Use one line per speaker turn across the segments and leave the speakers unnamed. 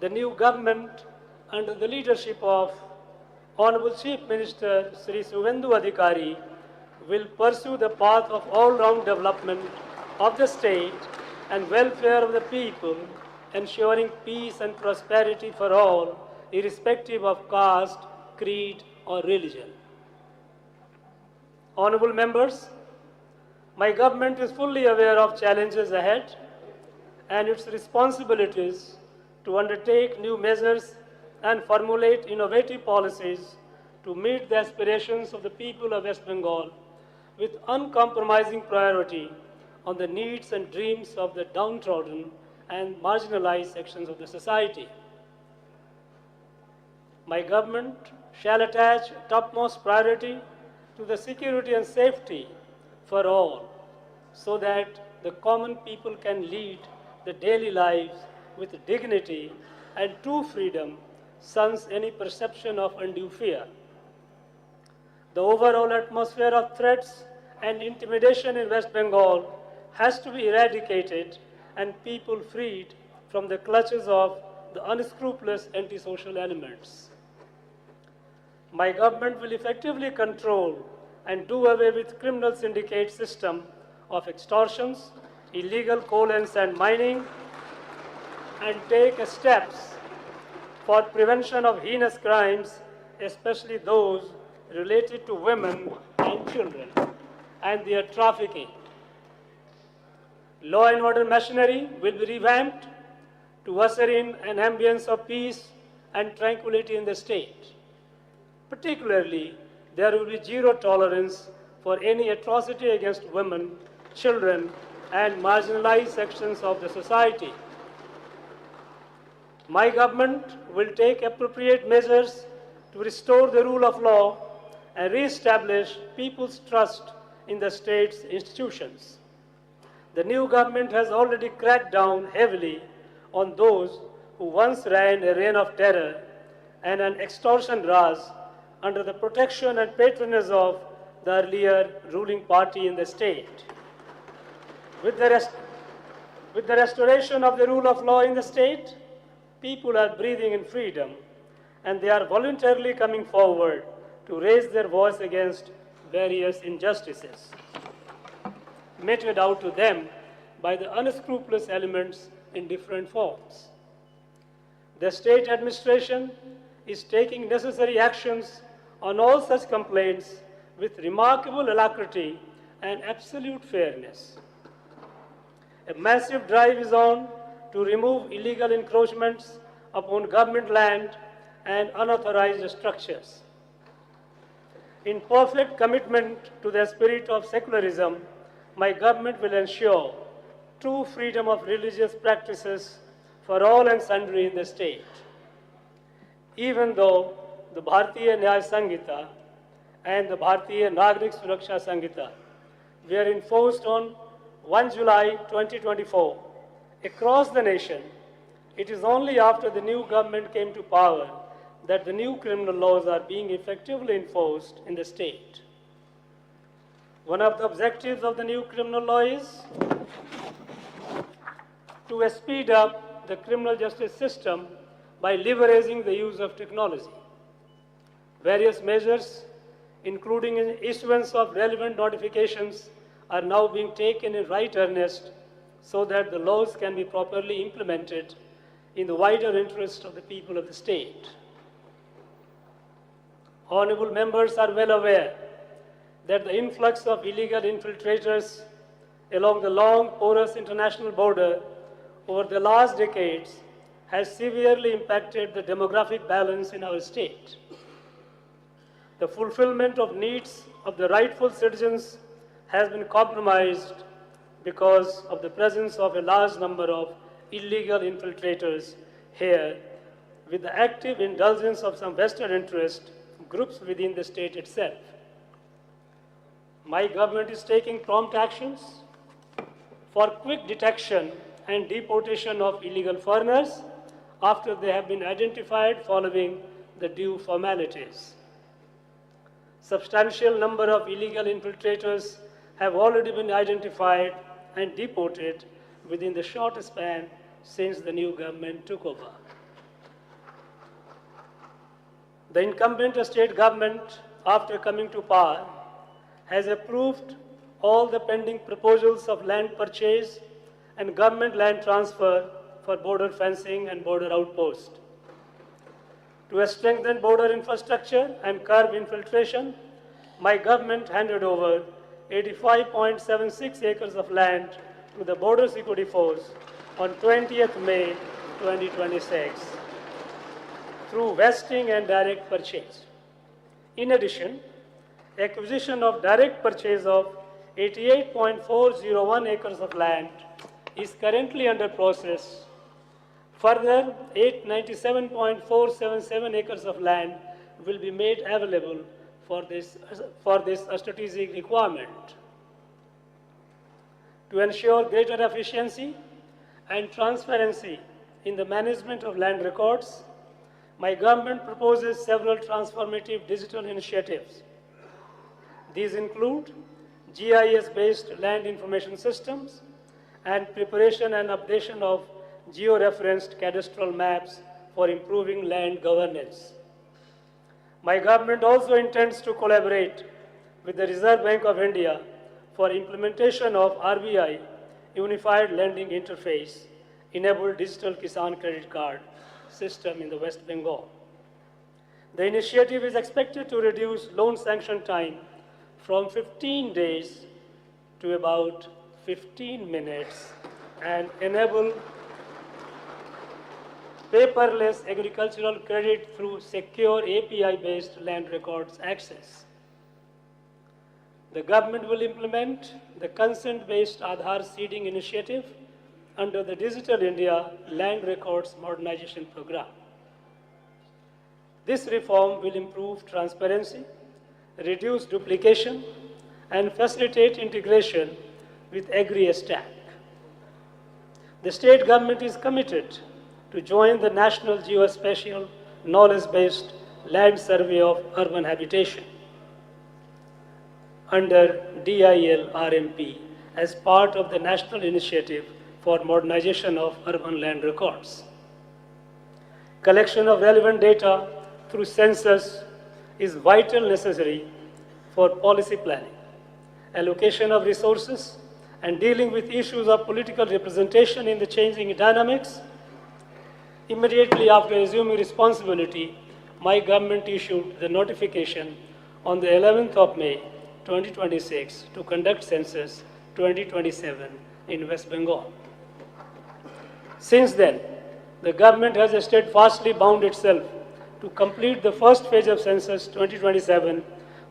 The new government, under the leadership of Honorable Chief Minister Sri Suvendu Adhikari, will pursue the path of all-round development of the state and welfare of the people, ensuring peace and prosperity for all, irrespective of caste, creed, or religion. Honorable members, my government is fully aware of challenges ahead and its responsibilities to undertake new measures and formulate innovative policies to meet the aspirations of the people of West Bengal with uncompromising priority on the needs and dreams of the downtrodden and marginalized sections of the society. My government shall attach topmost priority to the security and safety for all, so that the common people can lead their daily lives with dignity and true freedom, sans any perception of undue fear. The overall atmosphere of threats and intimidation in West Bengal has to be eradicated and people freed from the clutches of the unscrupulous antisocial elements. My government will effectively control and do away with criminal syndicate system of extortions, illegal coal and sand mining, and take steps for prevention of heinous crimes, especially those related to women and children and their trafficking. Law and order machinery will be revamped to usher in an ambience of peace and tranquility in the state. Particularly, there will be zero tolerance for any atrocity against women, children, and marginalized sections of the society. My government will take appropriate measures to restore the rule of law and re-establish people's trust in the state's institutions. The new government has already cracked down heavily on those who once ran a reign of terror and an extortion raj under the protection and patronage of the earlier ruling party in the state. With the restoration of the rule of law in the state, people are breathing in freedom, and they are voluntarily coming forward to raise their voice against various injustices meted out to them by the unscrupulous elements in different forms. The state administration is taking necessary actions on all such complaints with remarkable alacrity and absolute fairness. A massive drive is on to remove illegal encroachments upon government land and unauthorized structures. In perfect commitment to the spirit of secularism, my government will ensure true freedom of religious practices for all and sundry in the state. Even though the Bharatiya Nyaya Sanhita and the Bharatiya Nagrik Suraksha Sanhita were enforced on 1 July 2024 across the nation, it is only after the new government came to power that the new criminal laws are being effectively enforced in the state. One of the objectives of the new criminal law is to speed up the criminal justice system by leveraging the use of technology. Various measures, including issuance of relevant notifications, are now being taken in right earnest so that the laws can be properly implemented in the wider interest of the people of the state. Honorable members are well aware that the influx of illegal infiltrators along the long, porous international border over the last decades has severely impacted the demographic balance in our state. The fulfillment of needs of the rightful citizens has been compromised because of the presence of a large number of illegal infiltrators here, with the active indulgence of some vested interest groups within the state itself. My government is taking prompt actions for quick detection and deportation of illegal foreigners after they have been identified following the due formalities. Substantial number of illegal infiltrators have already been identified and deported within the short span since the new government took over. The incumbent state government, after coming to power, has approved all the pending proposals of land purchase and government land transfer for border fencing and border outpost. To strengthen border infrastructure and curb infiltration, my government handed over 85.76 acres of land to the Border Security Force on 20th May 2026 through vesting and direct purchase. In addition, acquisition of direct purchase of 88.401 acres of land is currently under process. Further, 897.477 acres of land will be made available for this strategic requirement. To ensure greater efficiency and transparency in the management of land records, my government proposes several transformative digital initiatives. These include GIS-based land information systems and preparation and updation of geo-referenced cadastral maps for improving land governance. My government also intends to collaborate with the Reserve Bank of India for implementation of RBI Unified Lending Interface enabled digital Kisan credit card system in the West Bengal. The initiative is expected to reduce loan sanction time from 15 days to about 15 minutes and enable paperless agricultural credit through secure API-based land records access. The government will implement the consent-based Aadhaar seeding initiative under the Digital India Land Records Modernization Program. This reform will improve transparency, reduce duplication, and facilitate integration with Agri-Stack. The state government is committed to join the National Geospatial Knowledge-Based Land Survey of Urban Habitation under DIL-RMP as part of the National Initiative for Modernization of Urban Land Records. Collection of relevant data through census is vital necessary for policy planning, allocation of resources, and dealing with issues of political representation in the changing dynamics. Immediately after assuming responsibility, my government issued the notification on the 11th of May 2026 to conduct census 2027 in West Bengal. Since then, the government has steadfastly bound itself to complete the first phase of census 2027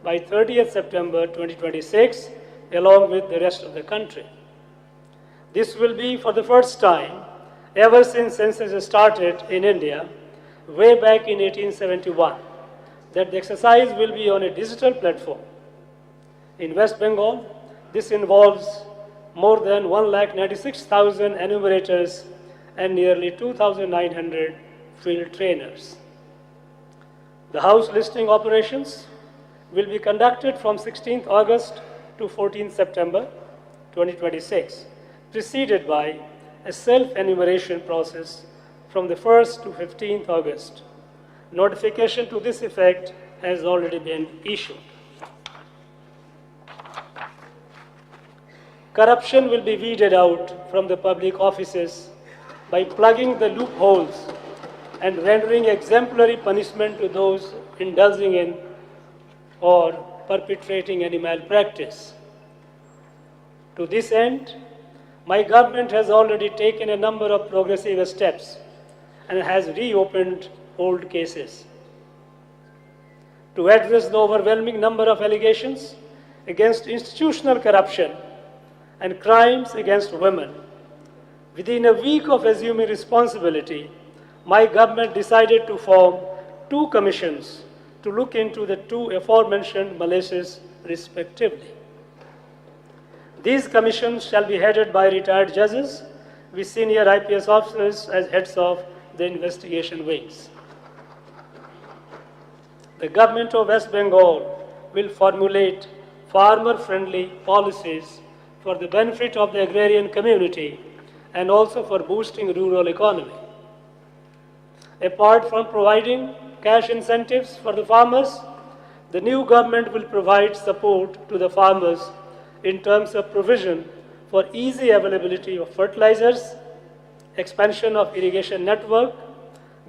by 30th September 2026, along with the rest of the country. This will be for the first time ever since census started in India, way back in 1871, that the exercise will be on a digital platform. In West Bengal, this involves more than 196,000 enumerators and nearly 2,900 field trainers. The house listing operations will be conducted from 16th August to 14th September 2026, preceded by a self-enumeration process from the 1st to 15th August. Notification to this effect has already been issued. Corruption will be weeded out from the public offices by plugging the loopholes and rendering exemplary punishment to those indulging in or perpetrating any malpractice. To this end, my government has already taken a number of progressive steps and has reopened old cases. To address the overwhelming number of allegations against institutional corruption and crimes against women, within a week of assuming responsibility, my government decided to form 2 commissions to look into the 2 aforementioned malaces respectively. These commissions shall be headed by retired judges with senior IPS officers as heads of the investigation wings. The government of West Bengal will formulate farmer-friendly policies for the benefit of the agrarian community and also for boosting rural economy. Apart from providing cash incentives for the farmers, the new government will provide support to the farmers in terms of provision for easy availability of fertilizers, expansion of irrigation network,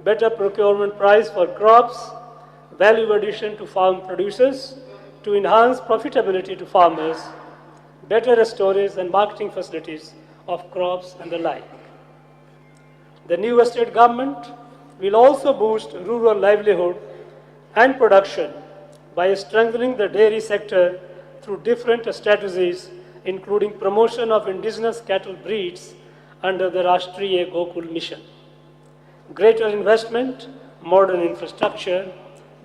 better procurement price for crops, value addition to farm producers to enhance profitability to farmers, better storage and marketing facilities of crops and the like. The new state government will also boost rural livelihood and production by strengthening the dairy sector through different strategies, including promotion of indigenous cattle breeds under the Rashtriya Gokul Mission, greater investment, modern infrastructure,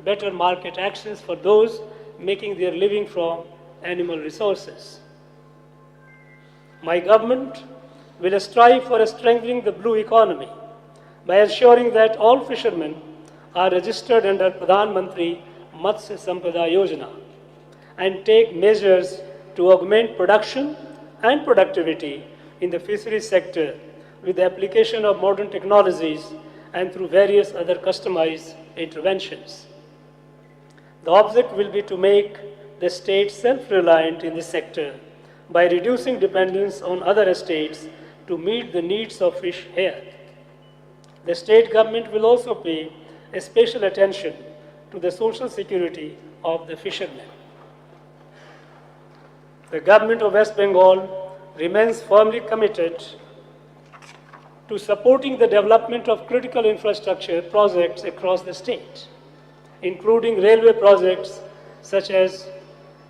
better market access for those making their living from animal resources. My government will strive for strengthening the blue economy by ensuring that all fishermen are registered under Pradhan Mantri Matsya Sampada Yojana and take measures to augment production and productivity in the fisheries sector with the application of modern technologies and through various other customized interventions. The object will be to make the state self-reliant in this sector by reducing dependence on other states to meet the needs of fish here. The state government will also pay a special attention to the social security of the fishermen. The government of West Bengal remains firmly committed to supporting the development of critical infrastructure projects across the state, including railway projects such as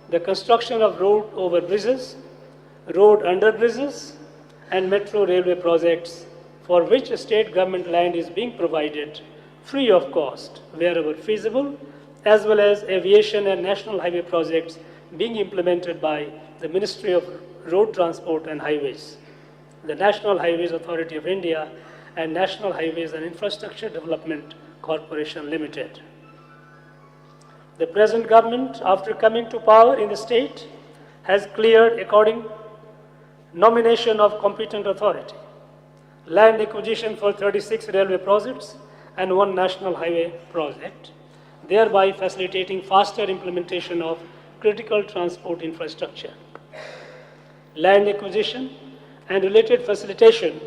the construction of road over bridges, road under bridges, and metro railway projects for which state government land is being provided free of cost wherever feasible, as well as aviation and national highway projects being implemented by the Ministry of Road Transport and Highways, the National Highways Authority of India, and National Highways and Infrastructure Development Corporation Limited. The present government, after coming to power in the state, has cleared according nomination of competent authority, land acquisition for 36 railway projects and 1 national highway project, thereby facilitating faster implementation of critical transport infrastructure. Land acquisition and related facilitation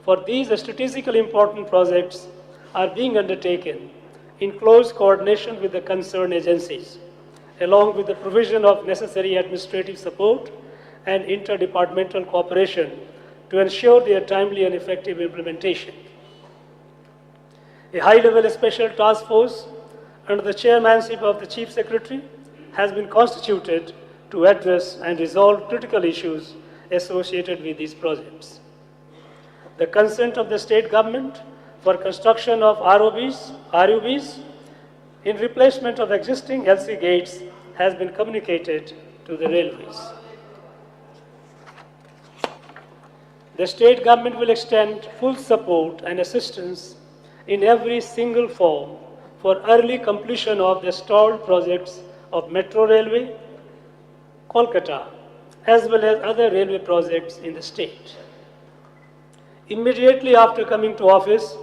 for these strategically important projects are being undertaken in close coordination with the concerned agencies, along with the provision of necessary administrative support and interdepartmental cooperation to ensure their timely and effective implementation. A high-level special task force under the chairmanship of the Chief Secretary has been constituted to address and resolve critical issues associated with these projects. The consent of the state government for construction of RUBs in replacement of existing LC gates has been communicated to the railways. The state government will extend full support and assistance in every single form for early completion of the stalled projects of Metro Railway, Kolkata, as well as other railway projects in the state. Immediately after coming to office,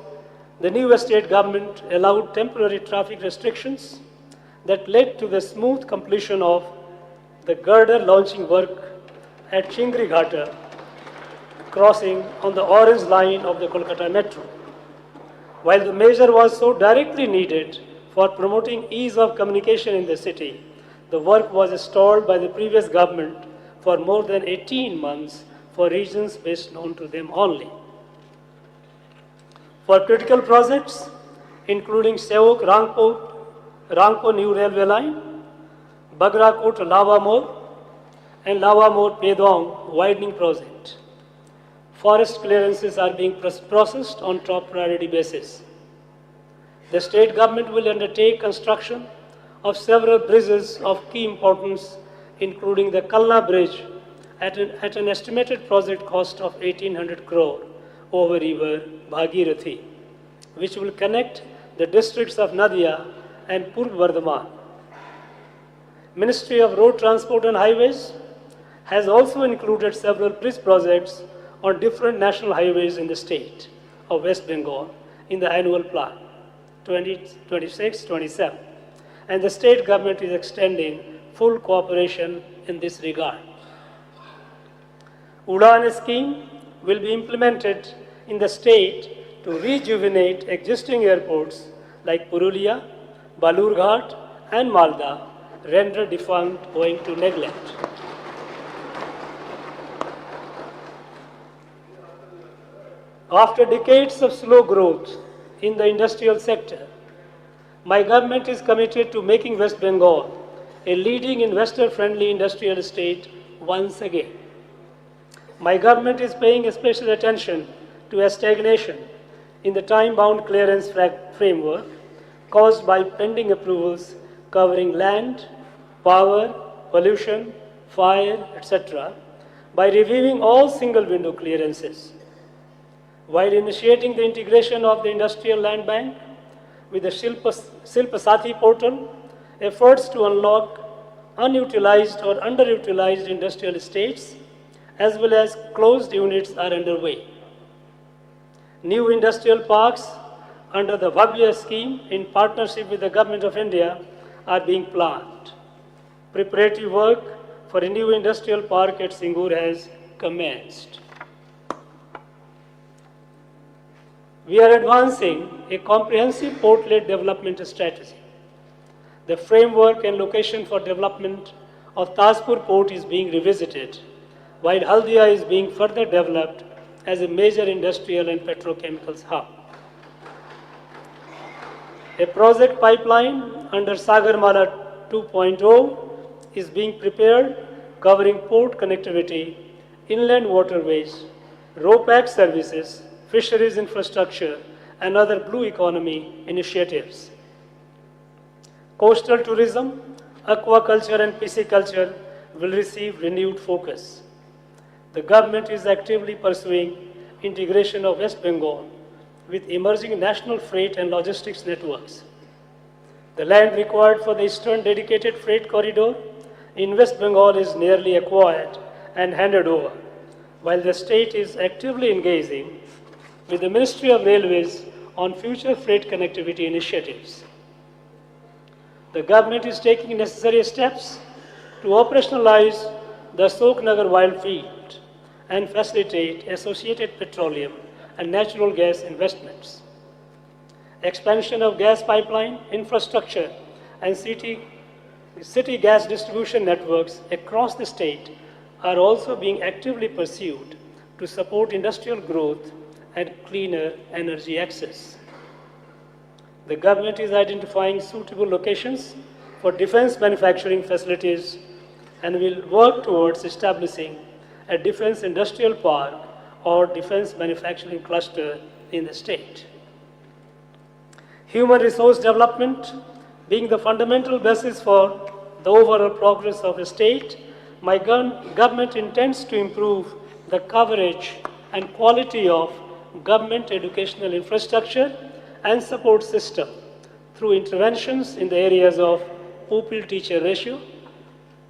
the new state government allowed temporary traffic restrictions that led to the smooth completion of the girder launching work at Chingri Ghata crossing on the orange line of the Kolkata Metro. While the measure was so directly needed for promoting ease of communication in the city, the work was stalled by the previous government for more than 18 months for reasons best known to them only. For critical projects, including Sevok-Rangpo New Railway Line, Bagrakot-Lavamor, and Lavamor-Pedong widening project, forest clearances are being processed on top priority basis. The state government will undertake construction of several bridges of key importance, including the Kalna Bridge at an estimated project cost of 1800 crore over river Bhagirathi, which will connect the districts of Nadia and Purb Bardhaman. Ministry of Road Transport and Highways has also included several bridge projects on different national highways in the state of West Bengal in the annual plan. 2026-27, and the state government is extending full cooperation in this regard. UDAN scheme will be implemented in the state to rejuvenate existing airports like Purulia, Balurghat, and Malda, rendered defunct owing to neglect. After decades of slow growth in the industrial sector, my government is committed to making West Bengal a leading investor-friendly industrial state once again. My government is paying special attention to a stagnation in the time-bound clearance framework caused by pending approvals covering land, power, pollution, fire, etc., by reviewing all single-window clearances. While initiating the integration of the Industrial Land Bank with the Shilpa Sathi portal, efforts to unlock unutilized or underutilized industrial estates as well as closed units are underway. New industrial parks under the Bhavya scheme in partnership with the Government of India are being planned. Preparatory work for a new industrial park at Singur has commenced. We are advancing a comprehensive port-led development strategy. The framework and location for development of Tajpur port is being revisited, while Haldia is being further developed as a major industrial and petrochemicals hub. A project pipeline under Sagarmala 2.0 is being prepared, covering port connectivity, inland waterways, RoPax services, fisheries infrastructure, and other blue economy initiatives. Coastal tourism, aquaculture, and pisciculture will receive renewed focus. The government is actively pursuing integration of West Bengal with emerging national freight and logistics networks. The land required for the Eastern Dedicated Freight Corridor in West Bengal is nearly acquired and handed over, while the state is actively engaging with the Ministry of Railways on future freight connectivity initiatives. The government is taking necessary steps to operationalize the Ashok-Nagar Wildfield and facilitate associated petroleum and natural gas investments. Expansion of gas pipeline infrastructure and city gas distribution networks across the state are also being actively pursued to support industrial growth and cleaner energy access. The government is identifying suitable locations for defense manufacturing facilities and will work towards establishing a defense industrial park or defense manufacturing cluster in the state. Human resource development being the fundamental basis for the overall progress of a state, my government intends to improve the coverage and quality of government educational infrastructure and support system through interventions in the areas of pupil-teacher ratio,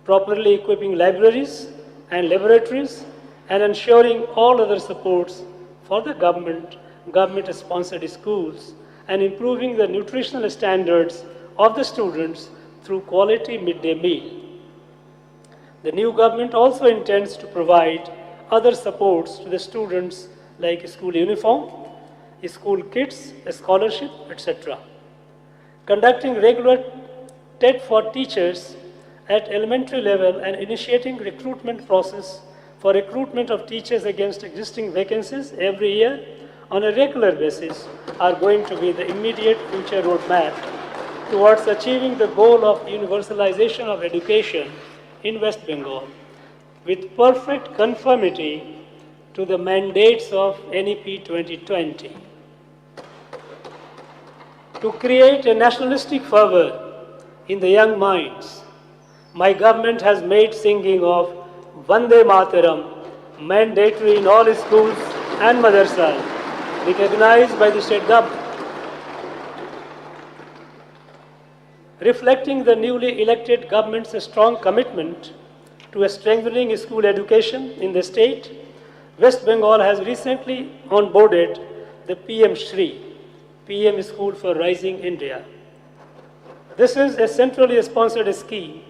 properly equipping libraries and laboratories, and ensuring all other supports for the government-sponsored schools, and improving the nutritional standards of the students through quality midday meal. The new government also intends to provide other supports to the students like school uniform, school kits, scholarship, etc. Conducting regular TET for teachers at elementary level and initiating recruitment process for recruitment of teachers against existing vacancies every year on a regular basis are going to be the immediate future roadmap towards achieving the goal of universalization of education in West Bengal with perfect conformity to the mandates of NEP 2020. To create a nationalistic fervor in the young minds, my government has made singing of Vande Mataram mandatory in all schools and madrasas, recognized by the state government. Reflecting the newly elected government's strong commitment to strengthening school education in the state, West Bengal has recently onboarded the PM Shri, PM School for Rising India. This is a centrally sponsored scheme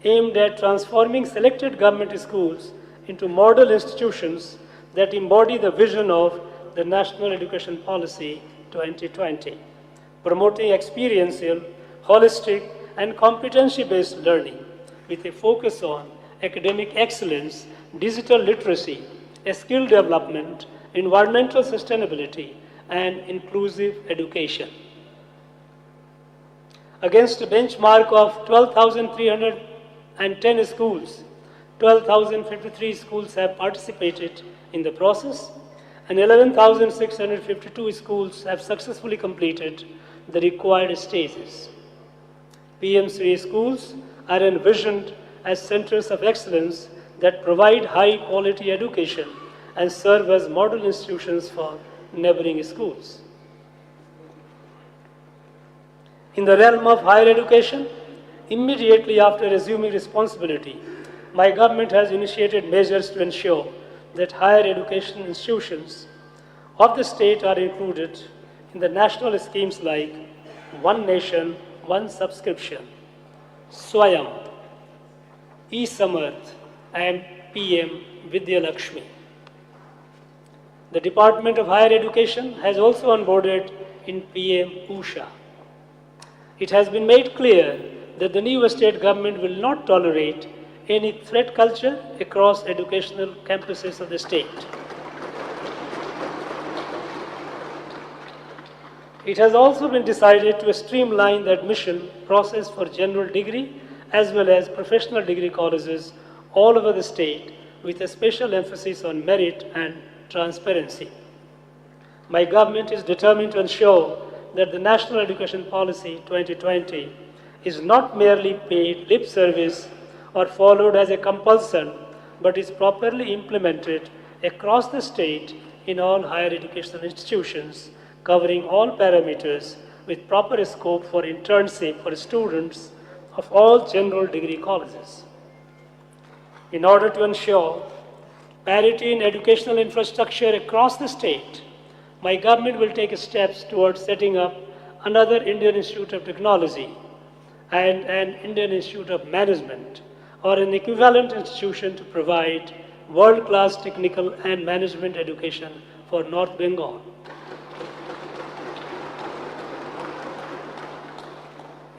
aimed at transforming selected government schools into model institutions that embody the vision of the National Education Policy 2020, promoting experiential, holistic, and competency-based learning with a focus on academic excellence, digital literacy, skill development, environmental sustainability, and inclusive education. Against a benchmark of 12,310 schools, 12,053 schools have participated in the process, and 11,652 schools have successfully completed the required stages. PM Shri schools are envisioned as centers of excellence that provide high-quality education and serve as model institutions for neighboring schools. In the realm of higher education, immediately after assuming responsibility, my government has initiated measures to ensure that higher education institutions of the state are included in the national schemes like One Nation, One Subscription, Swayam, E-Samarth, and PM Vidya Lakshmi. The Department of Higher Education has also onboarded in PM Usha. It has been made clear that the new state government will not tolerate any threat culture across educational campuses of the state. It has also been decided to streamline the admission process for general degree as well as professional degree colleges all over the state with a special emphasis on merit and transparency. My government is determined to ensure that the National Education Policy 2020 is not merely paid lip service or followed as a compulsion, but is properly implemented across the state in all higher educational institutions, covering all parameters with proper scope for internship for students of all general degree colleges. In order to ensure parity in educational infrastructure across the state, my government will take steps towards setting up another Indian Institute of Technology and an Indian Institute of Management or an equivalent institution to provide world-class technical and management education for North Bengal.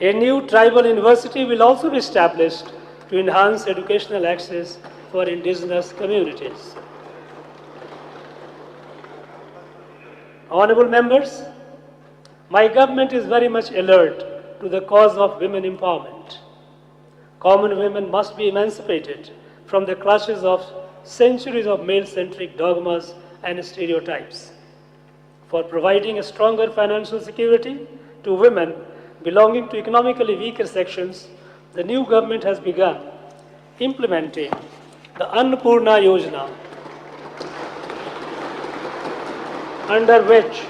A new tribal university will also be established to enhance educational access for indigenous communities. Honorable members, my government is very much alert to the cause of women empowerment. Common women must be emancipated from the clutches of centuries of male-centric dogmas and stereotypes. For providing a stronger financial security to women belonging to economically weaker sections, the new government has begun implementing the Annapurna Yojana, under which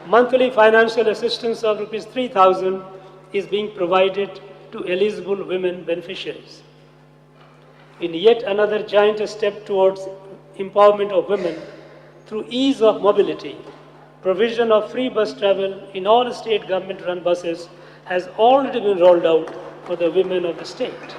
monthly financial assistance of Rs 3,000 is being provided to eligible women beneficiaries. In yet another giant step towards empowerment of women through ease of mobility, provision of free bus travel in all state government-run buses has already been rolled out for the women of the state.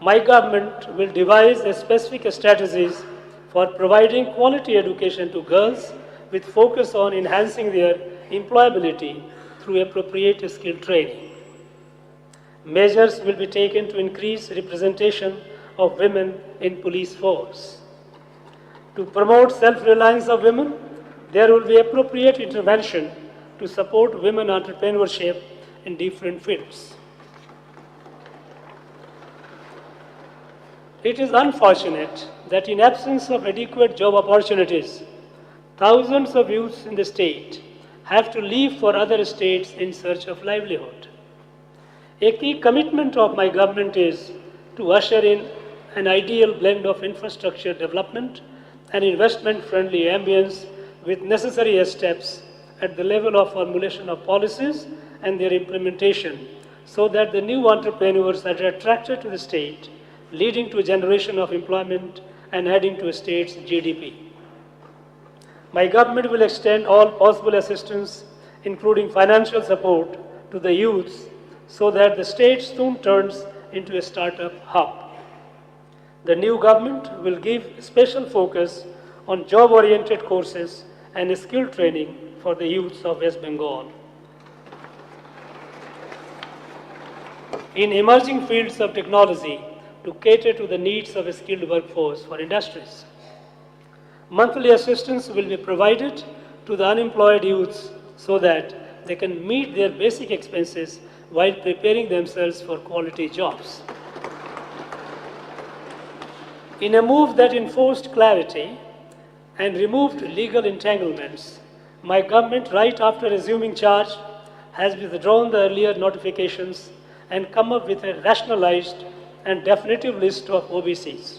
My government will devise specific strategies for providing quality education to girls with focus on enhancing their employability through appropriate skill training. Measures will be taken to increase representation of women in police force. To promote self-reliance of women, there will be appropriate intervention to support women entrepreneurship in different fields. It is unfortunate that in absence of adequate job opportunities, thousands of youths in the state have to leave for other states in search of livelihood. A key commitment of my government is to usher in an ideal blend of infrastructure development and investment-friendly ambience with necessary steps at the level of formulation of policies and their implementation so that the new entrepreneurs are attracted to the state, leading to a generation of employment and adding to a state's GDP. My government will extend all possible assistance, including financial support, to the youths so that the state soon turns into a startup hub. The new government will give special focus on job-oriented courses and skill training for the youths of West Bengal. In emerging fields of technology to cater to the needs of a skilled workforce for industries. Monthly assistance will be provided to the unemployed youths so that they can meet their basic expenses while preparing themselves for quality jobs. In a move that enforced clarity and removed legal entanglements, my government, right after assuming charge, has withdrawn the earlier notifications and come up with a rationalized and definitive list of OBCs,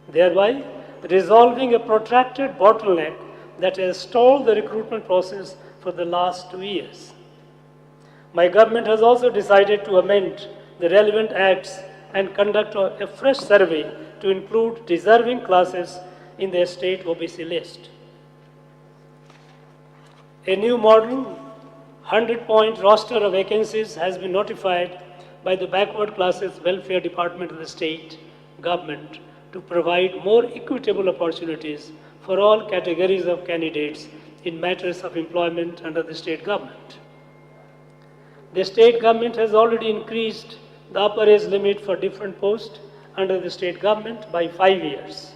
thereby resolving a protracted bottleneck that has stalled the recruitment process for the last 2 years. My government has also decided to amend the relevant acts and conduct a fresh survey to include deserving classes in the state OBC list. A new modern 100-point roster of vacancies has been notified by the Backward Classes Welfare Department of the state government to provide more equitable opportunities for all categories of candidates in matters of employment under the state government. The state government has already increased the upper age limit for different posts under the state government by 5 years.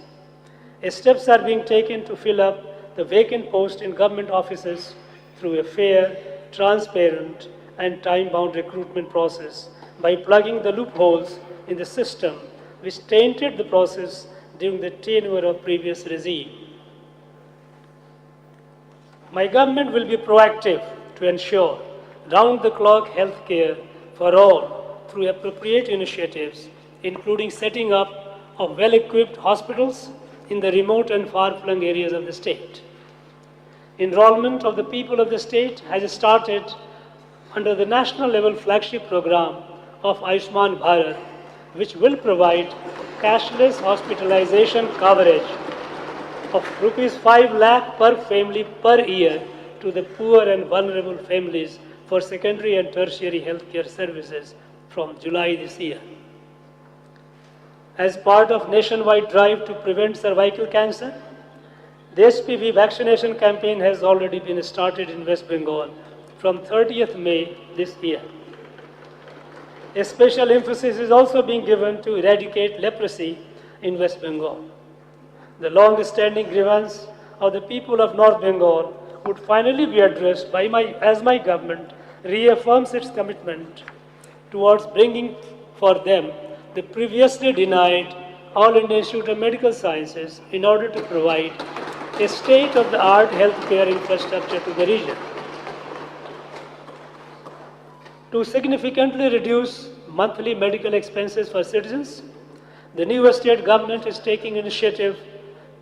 Steps are being taken to fill up the vacant posts in government offices through a fair, transparent, and time-bound recruitment process by plugging the loopholes in the system which tainted the process during the tenure of previous regime. My government will be proactive to ensure round-the-clock health care for all through appropriate initiatives, including setting up of well-equipped hospitals in the remote and far-flung areas of the state. Enrollment of the people of the state has started under the national level flagship program of Ayushman Bharat, which will provide cashless hospitalization coverage of rupees 5 lakh per family per year to the poor and vulnerable families for secondary and tertiary healthcare services from July this year. As part of nationwide drive to prevent cervical cancer, the HPV vaccination campaign has already been started in West Bengal from 30th May this year. A special emphasis is also being given to eradicate leprosy in West Bengal. The long-standing grievance of the people of North Bengal would finally be addressed as my government reaffirms its commitment towards bringing for them the previously denied All India Institute of Medical Sciences in order to provide a state-of-the-art healthcare infrastructure to the region. To significantly reduce monthly medical expenses for citizens, the new state government is taking initiative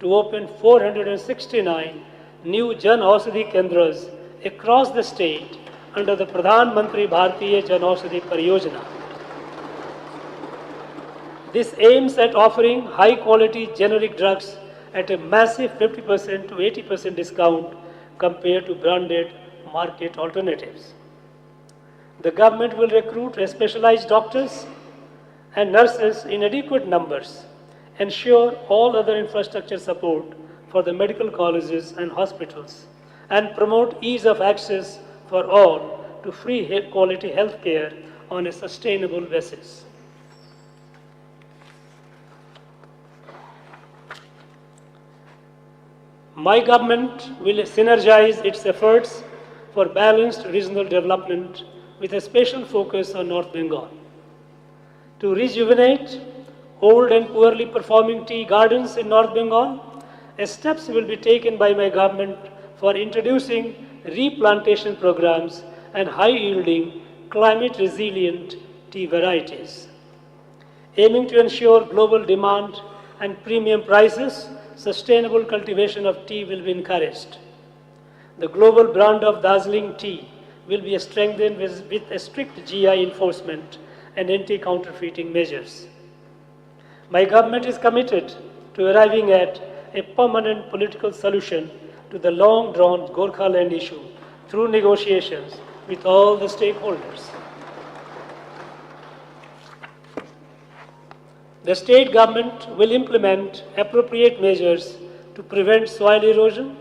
to open 469 new Jan Aushadhi Kendras across the state under the Pradhan Mantri Bharatiya Jan Aushadhi Pariyojana. This aims at offering high-quality generic drugs at a massive 50% to 80% discount compared to branded market alternatives. The government will recruit specialized doctors and nurses in adequate numbers, ensure all other infrastructure support for the medical colleges and hospitals, and promote ease of access for all to free quality health care on a sustainable basis. My government will synergize its efforts for balanced regional development with a special focus on North Bengal. To rejuvenate old and poorly performing tea gardens in North Bengal, steps will be taken by my government for introducing replantation programs and high-yielding, climate-resilient tea varieties. Aiming to ensure global demand and premium prices, sustainable cultivation of tea will be encouraged. The global brand of Darjeeling tea will be strengthened with a strict GI enforcement and anti-counterfeiting measures. My government is committed to arriving at a permanent political solution to the long-drawn Gorkhaland issue through negotiations with all the stakeholders. The state government will implement appropriate measures to prevent soil erosion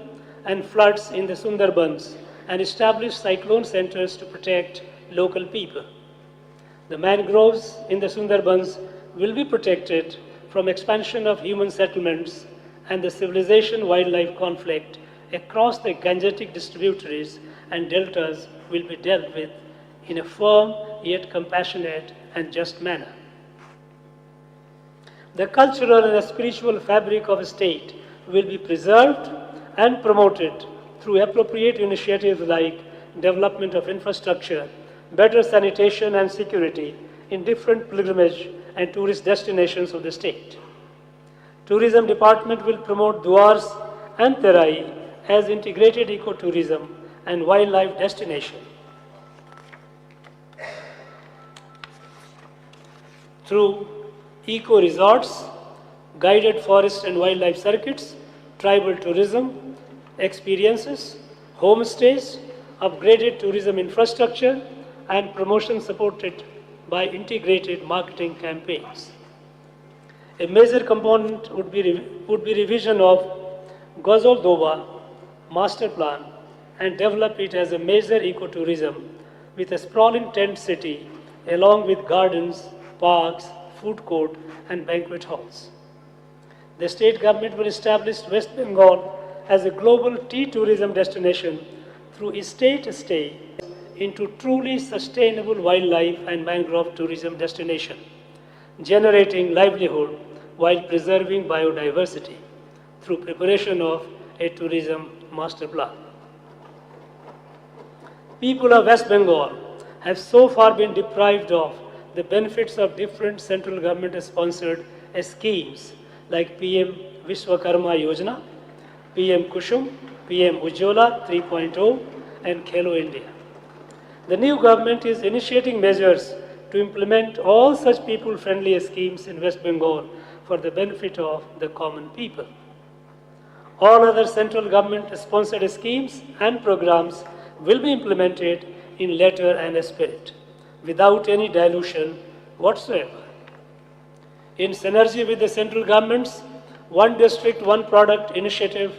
and floods in the Sundarbans and establish cyclone centers to protect local people. The mangroves in the Sundarbans will be protected from expansion of human settlements and the civilization-wildlife conflict across the Gangetic distributaries and deltas will be dealt with in a firm yet compassionate and just manner. The cultural and spiritual fabric of a state will be preserved and promoted through appropriate initiatives like development of infrastructure, better sanitation and security in different pilgrimage and tourist destinations of the state. Tourism Department will promote Duars and Terai as integrated ecotourism and wildlife destination. Through eco-resorts, guided forest and wildlife circuits, tribal tourism, experiences, homestays, upgraded tourism infrastructure, and promotion supported by integrated marketing campaigns. A major component would be revision of Ghazal Doba master plan and develop it as a major ecotourism with a sprawling tent city along with gardens, parks, food court, and banquet halls. The state government will establish West Bengal as a global tea tourism destination through estate stay into truly sustainable wildlife and mangrove tourism destination, generating livelihood while preserving biodiversity through preparation of a tourism master plan. People of West Bengal have so far been deprived of the benefits of different central government-sponsored schemes like PM Vishwakarma Yojana, PM Kushum, PM Ujjola 3.0, and Khelo India. The new government is initiating measures to implement all such people-friendly schemes in West Bengal for the benefit of the common people. All other central government-sponsored schemes and programs will be implemented in letter and spirit, without any dilution whatsoever. In synergy with the central government's One District, One Product initiative,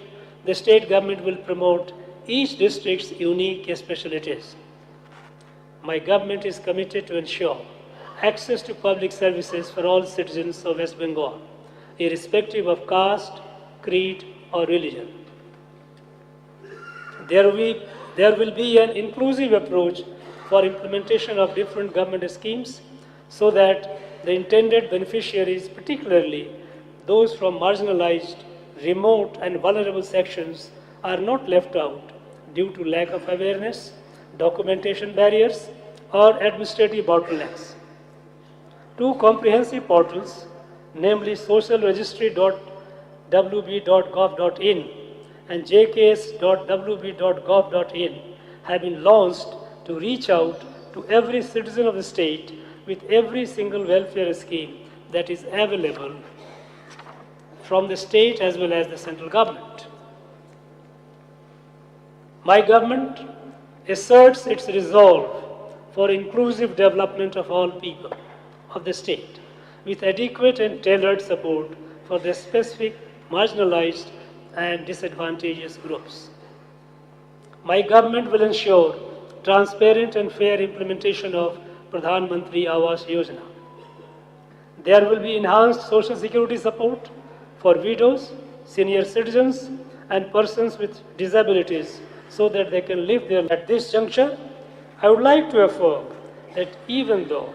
the state government will promote each district's unique specialties. My government is committed to ensure access to public services for all citizens of West Bengal, irrespective of caste, creed, or religion. There will be an inclusive approach for implementation of different government schemes so that the intended beneficiaries, particularly those from marginalized, remote, and vulnerable sections, are not left out due to lack of awareness, documentation barriers, or administrative bottlenecks. Two comprehensive portals, namely socialregistry.wb.gov.in and jks.wb.gov.in, have been launched to reach out to every citizen of the state with every single welfare scheme that is available from the state as well as the central government. My government asserts its resolve for inclusive development of all people of the state with adequate and tailored support for the specific marginalized and disadvantaged groups. My government will ensure transparent and fair implementation of Pradhan Mantri Awas Yojana. There will be enhanced social security support for widows, senior citizens, and persons with disabilities so that they can live there. At this juncture, I would like to affirm that even though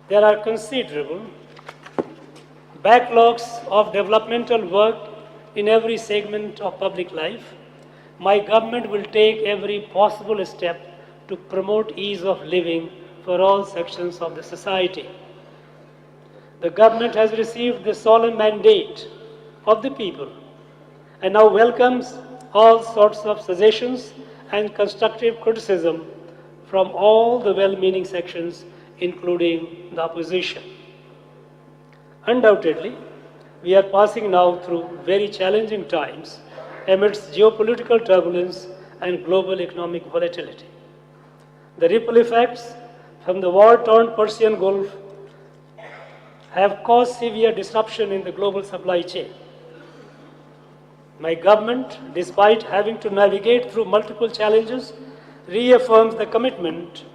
there are considerable backlogs of developmental work in every segment of public life, my government will take every possible step to promote ease of living for all sections of the society. The government has received the solemn mandate of the people and now welcomes all sorts of suggestions and constructive criticism from all the well-meaning sections, including the opposition. Undoubtedly, we are passing now through very challenging times amidst geopolitical turbulence and global economic volatility. The ripple effects from the war-torn Persian Gulf have caused severe disruption in the global supply chain. My government, despite having to navigate through multiple challenges, reaffirms the commitment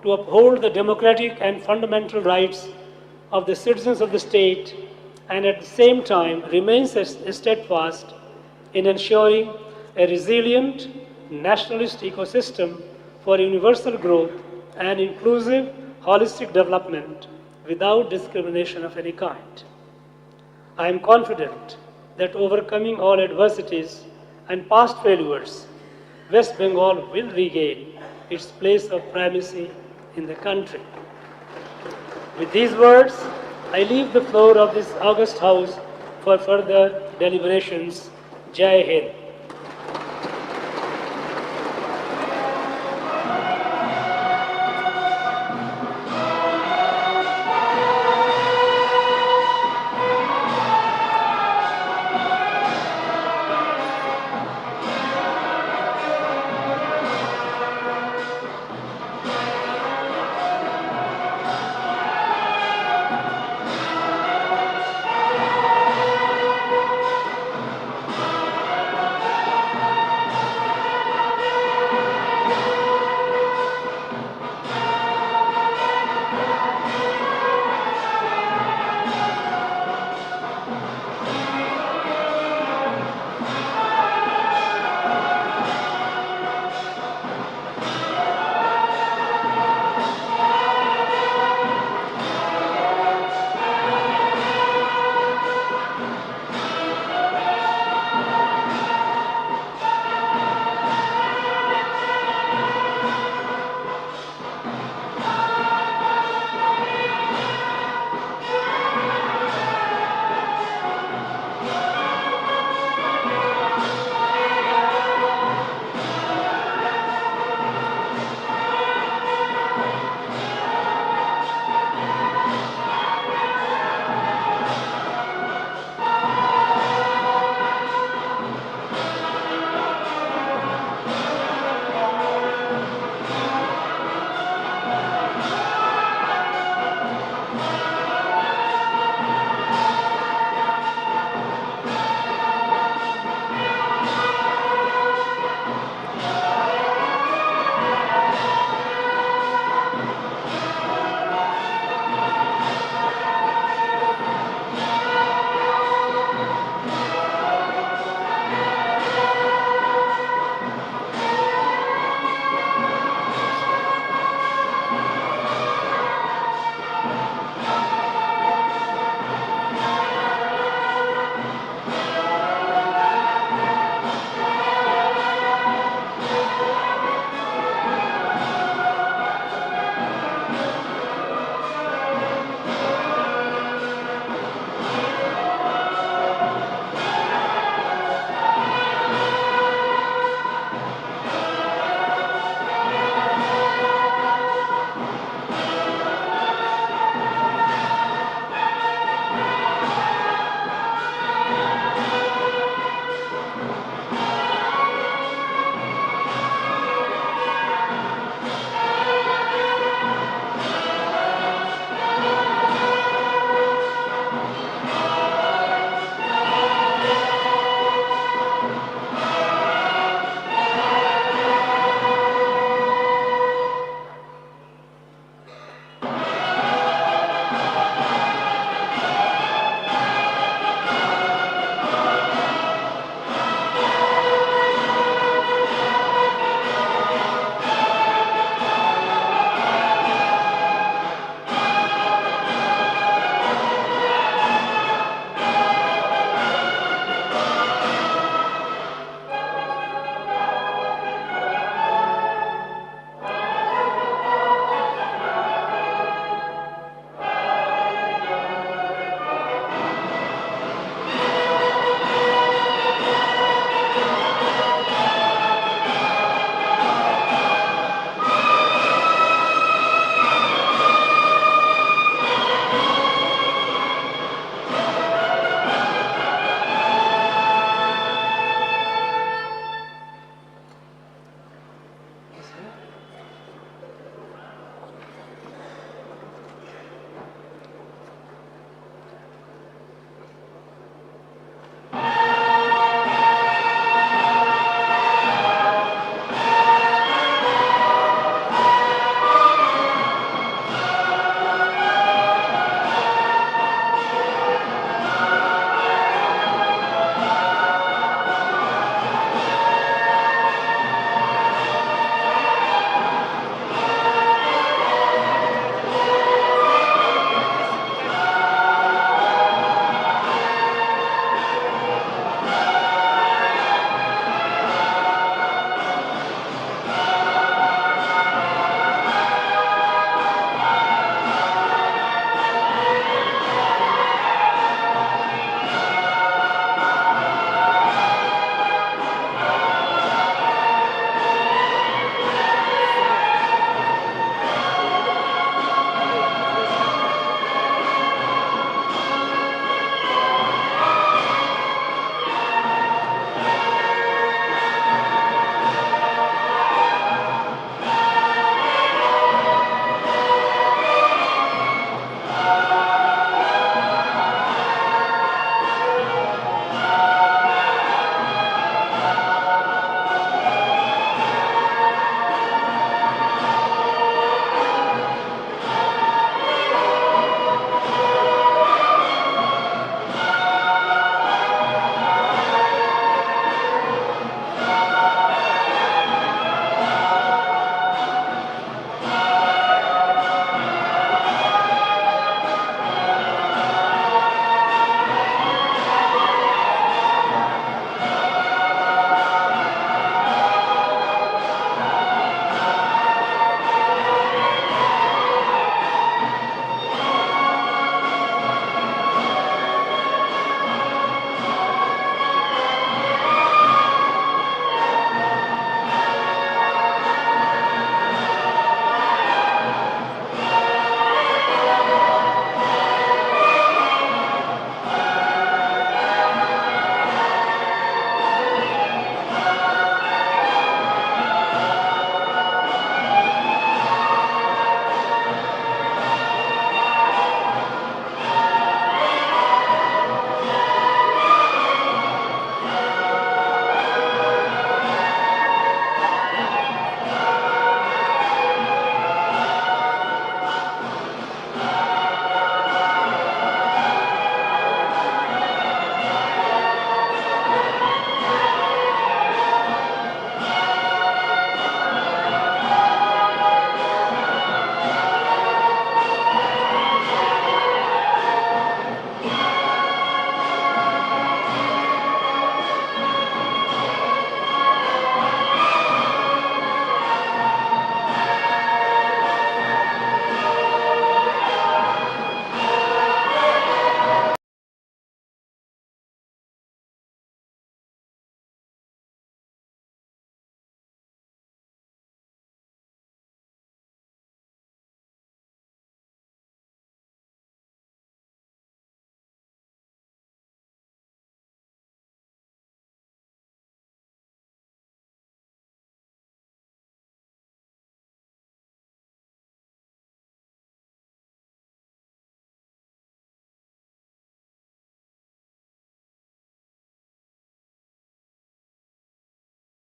to uphold the democratic and fundamental rights of the citizens of the state and at the same time remains steadfast in ensuring a resilient nationalist ecosystem for universal growth and inclusive, holistic development without discrimination of any kind. I am confident that overcoming all adversities and past failures, West Bengal will regain its place of primacy in the country. With these words, I leave the floor of this august house for further deliberations. Jai Hind.